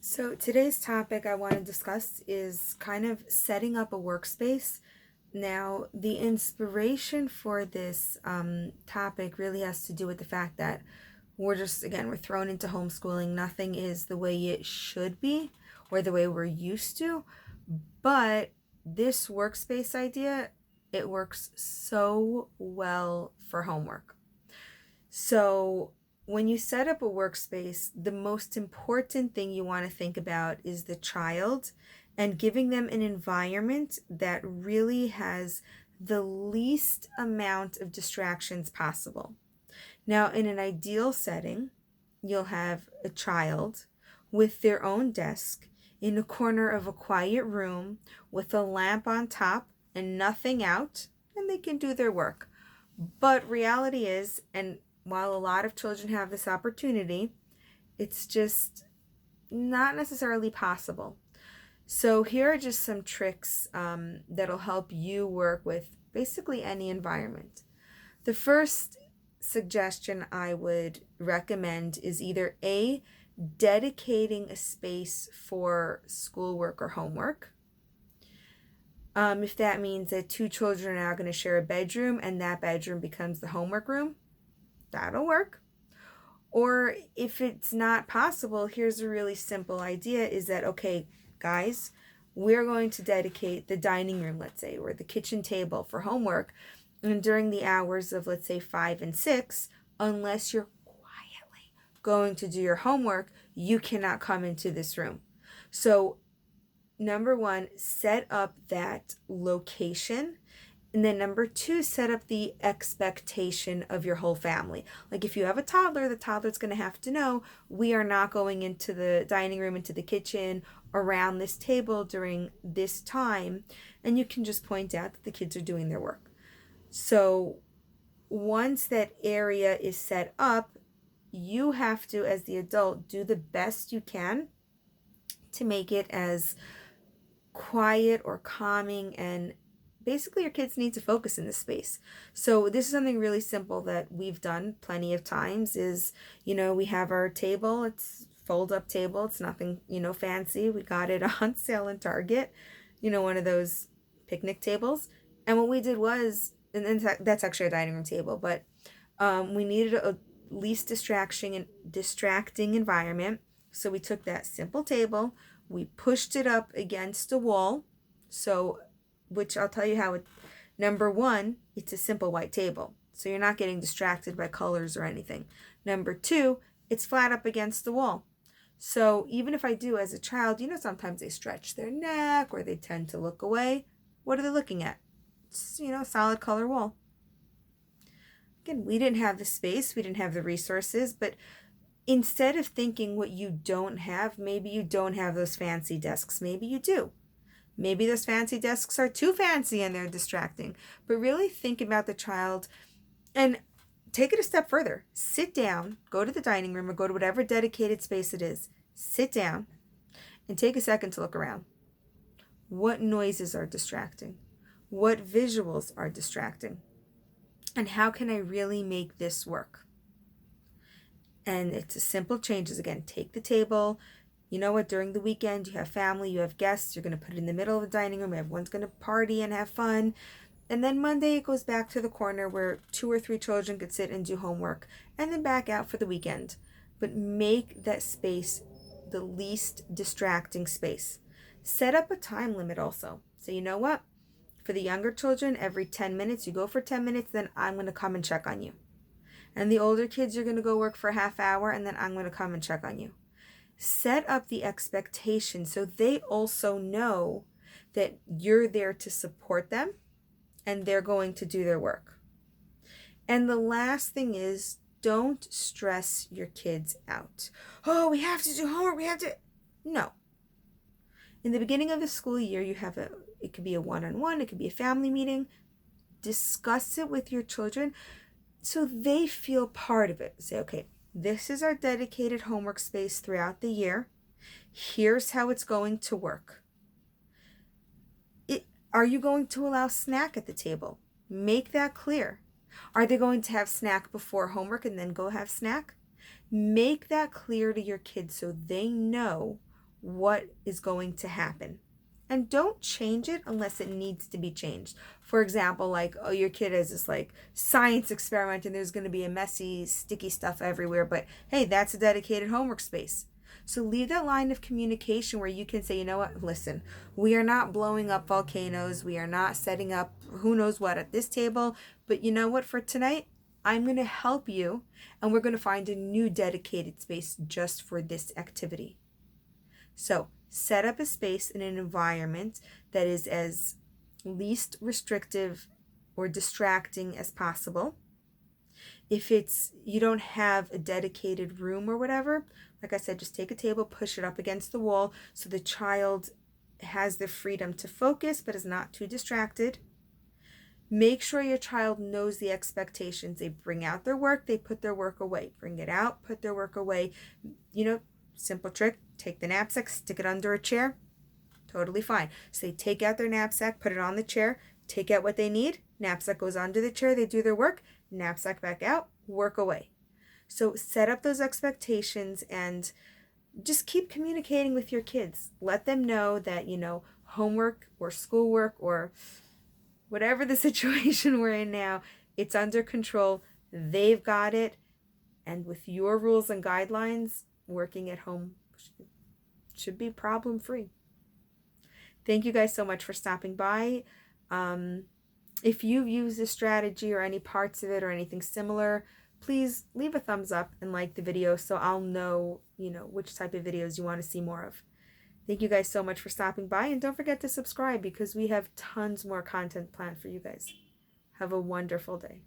So today's topic I want to discuss is kind of setting up a workspace. Now, the inspiration for this topic really has to do with the fact that we're thrown into homeschooling. Nothing is the way it should be or the way we're used to. But this workspace idea, it works so well for homework. So, when you set up a workspace, the most important thing you want to think about is the child and giving them an environment that really has the least amount of distractions possible. Now, in an ideal setting, you'll have a child with their own desk in a corner of a quiet room with a lamp on top and nothing out, and they can do their work. But reality is, and while a lot of children have this opportunity, it's just not necessarily possible. So, here are just some tricks that'll help you work with basically any environment. The first suggestion I would recommend is either A, dedicating a space for schoolwork or homework. If that means that two children are now going to share a bedroom and that bedroom becomes the homework room, that'll work. Or if it's not possible, here's a really simple idea is that, okay, guys, we're going to dedicate the dining room, let's say, or the kitchen table for homework. And during the hours of, let's say, 5 and 6, unless you're quietly going to do your homework, you cannot come into this room. So, number one, set up that location. And then number two, set up the expectation of your whole family. Like if you have a toddler, the toddler's going to have to know we are not going into the dining room, into the kitchen, around this table during this time. And you can just point out that the kids are doing their work. So once that area is set up, you have to, as the adult, do the best you can to make it as quiet or calming, and basically your kids need to focus in this space. So this is something really simple that we've done plenty of times is, we have our table, it's fold up table, it's nothing, fancy. We got it on sale in Target, one of those picnic tables. And what we did was, and that's actually a dining room table, but we needed a least distracting environment. So we took that simple table, we pushed it up against a wall. So, which I'll tell you how number one, it's a simple white table. So you're not getting distracted by colors or anything. Number two, it's flat up against the wall. So even if I do as a child, sometimes they stretch their neck or they tend to look away. What are they looking at? It's, a solid color wall. Again, we didn't have the space, we didn't have the resources, but instead of thinking what you don't have, maybe you don't have those fancy desks. Maybe you do. Maybe those fancy desks are too fancy and they're distracting. But really think about the child and take it a step further. Sit down, go to the dining room or go to whatever dedicated space it is. Sit down and take a second to look around. What noises are distracting? What visuals are distracting? And how can I really make this work? And it's a simple changes. Again, take the table. You know what? During the weekend, you have family, you have guests. You're going to put it in the middle of the dining room. Everyone's going to party and have fun. And then Monday, it goes back to the corner where 2 or 3 children could sit and do homework. And then back out for the weekend. But make that space the least distracting space. Set up a time limit also. So you know what? For the younger children, every 10 minutes, you go for 10 minutes, then I'm going to come and check on you. And the older kids, you're going to go work for a half hour and then I'm going to come and check on you. Set up the expectation so they also know that you're there to support them and they're going to do their work. And the last thing is, don't stress your kids out. Oh, we have to do homework. No. In the beginning of the school year, it could be a one-on-one, it could be a family meeting. Discuss it with your children so they feel part of it. Say, okay, this is our dedicated homework space throughout the year. Here's how it's going to work. Are you going to allow snack at the table? Make that clear. Are they going to have snack before homework and then go have snack? Make that clear to your kids so they know what is going to happen. And don't change it unless it needs to be changed. For example, like, oh, your kid is this like science experiment and there's going to be a messy, sticky stuff everywhere. But hey, that's a dedicated homework space. So leave that line of communication where you can say, you know what, listen, we are not blowing up volcanoes. We are not setting up who knows what at this table. But you know what, for tonight, I'm going to help you and we're going to find a new dedicated space just for this activity. So set up a space in an environment that is as least restrictive or distracting as possible. If it's you don't have a dedicated room or whatever, like I said, just take a table, push it up against the wall so the child has the freedom to focus but is not too distracted. Make sure your child knows the expectations. They bring out their work, they put their work away. Bring it out, put their work away. Simple trick, take the knapsack, stick it under a chair, totally fine. So they take out their knapsack, put it on the chair, take out what they need, knapsack goes under the chair, they do their work, knapsack back out, work away. So set up those expectations and just keep communicating with your kids. Let them know that, homework or schoolwork or whatever the situation we're in now, it's under control. They've got it. And with your rules and guidelines, working at home should be problem free. Thank you guys so much for stopping by. If you've used this strategy or any parts of it or anything similar, please leave a thumbs up and like the video so I'll know, which type of videos you want to see more of. Thank you guys so much for stopping by, and don't forget to subscribe because we have tons more content planned for you guys. Have a wonderful day.